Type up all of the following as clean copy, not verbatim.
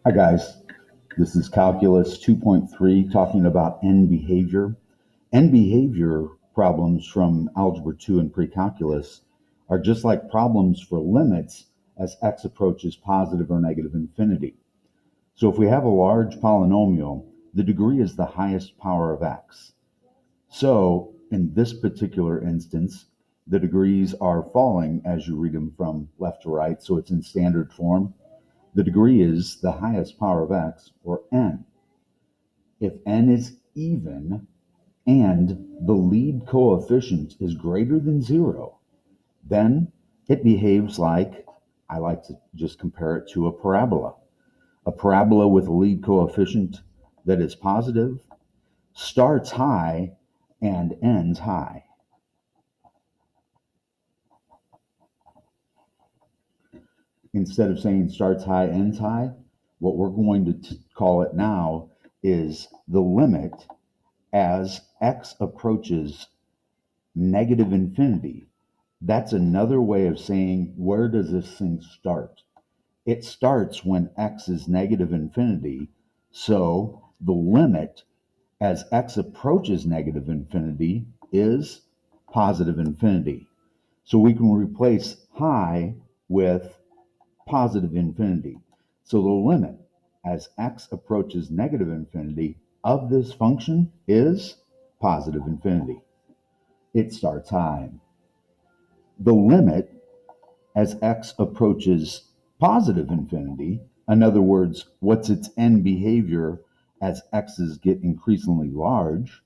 Hi guys, this is Calculus 2.3 talking about end behavior. End behavior problems from Algebra 2 and pre-calculus are just like problems for limits as x approaches positive or negative infinity. So if we have a large polynomial, the degree is the highest power of x. So in this particular instance, the degrees are falling as you read them from left to right, so it's in standard form. The degree is the highest power of x, or n. If n is even and the lead coefficient is greater than 0, then it behaves like, I like to just compare it to a parabola. A parabola with a lead coefficient that is positive starts high and ends high. Instead of saying starts high, ends high, what we're going to call it now is the limit as x approaches negative infinity. That's another way of saying, where does this thing start? It starts when x is negative infinity. So the limit as x approaches negative infinity is positive infinity. So we can replace high with positive infinity. So the limit as x approaches negative infinity of this function is positive infinity. It starts high. The limit as x approaches positive infinity, in other words, what's its end behavior as x's get increasingly large,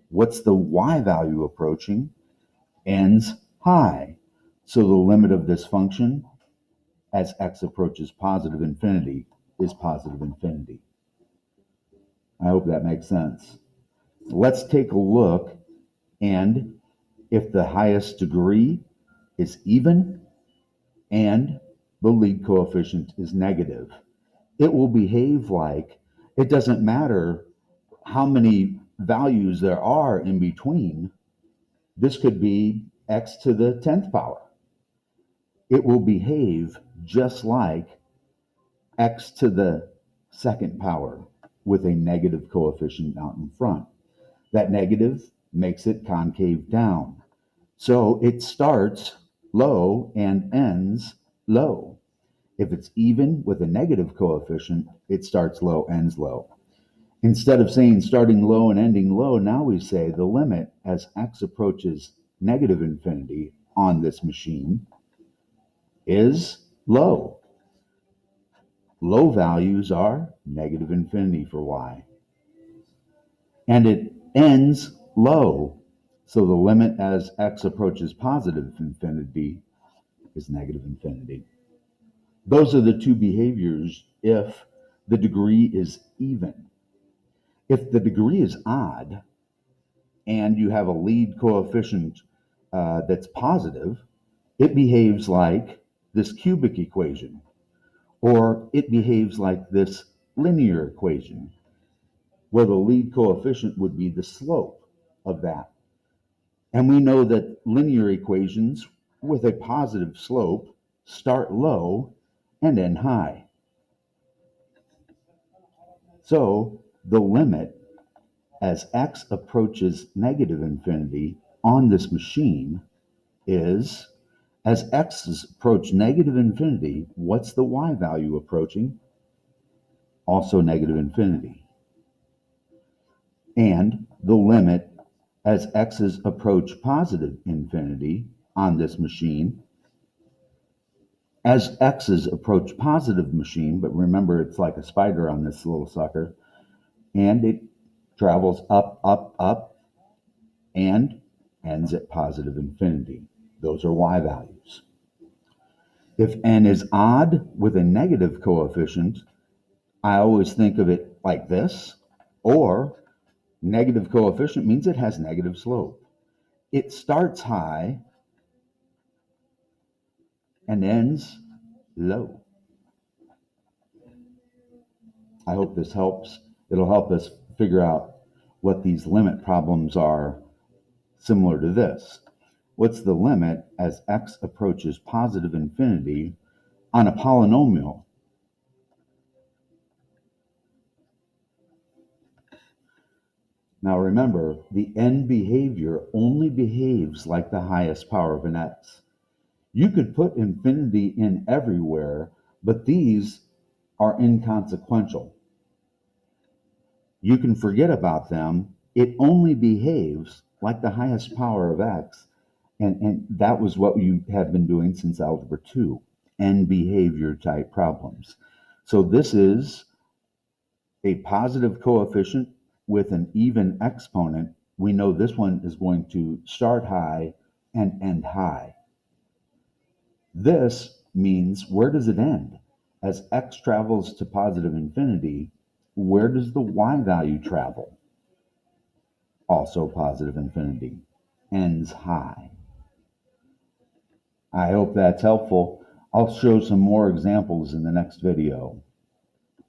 what's the y value approaching, ends high. So the limit of this function as x approaches positive infinity is positive infinity. I hope that makes sense. Let's take a look, and if the highest degree is even and the lead coefficient is negative, it will behave like it doesn't matter how many values there are in between. This could be x to the 10th power. It will behave just like x to the second power with a negative coefficient out in front. That negative makes it concave down. So it starts low and ends low. If it's even with a negative coefficient, it starts low, ends low. Instead of saying starting low and ending low, now we say the limit as x approaches negative infinity on this machine is low. Low values are negative infinity for y. And it ends low. So the limit as x approaches positive infinity is negative infinity. Those are the two behaviors if the degree is even. If the degree is odd and you have a lead coefficient that's positive, it behaves like this cubic equation, or it behaves like this linear equation, where the lead coefficient would be the slope of that. And we know that linear equations with a positive slope start low and end high. So the limit as x approaches negative infinity on this machine is, as x's approach negative infinity, what's the y value approaching? Also negative infinity. And the limit as x's approach positive infinity on this machine, as x's approach positive machine, but remember it's like a spider on this little sucker, and it travels up, up, up, and ends at positive infinity. Those are y values. If n is odd with a negative coefficient, I always think of it like this, or negative coefficient means it has negative slope. It starts high and ends low. I hope this helps. It'll help us figure out what these limit problems are similar to this. What's the limit as x approaches positive infinity on a polynomial? Now remember, the end behavior only behaves like the highest power of an x. You could put infinity in everywhere, but these are inconsequential. You can forget about them. It only behaves like the highest power of x. And that was what you have been doing since Algebra 2, end behavior type problems. So this is a positive coefficient with an even exponent. We know this one is going to start high and end high. This means, where does it end? As x travels to positive infinity, where does the y value travel? Also positive infinity, ends high. I hope that's helpful. I'll show some more examples in the next video.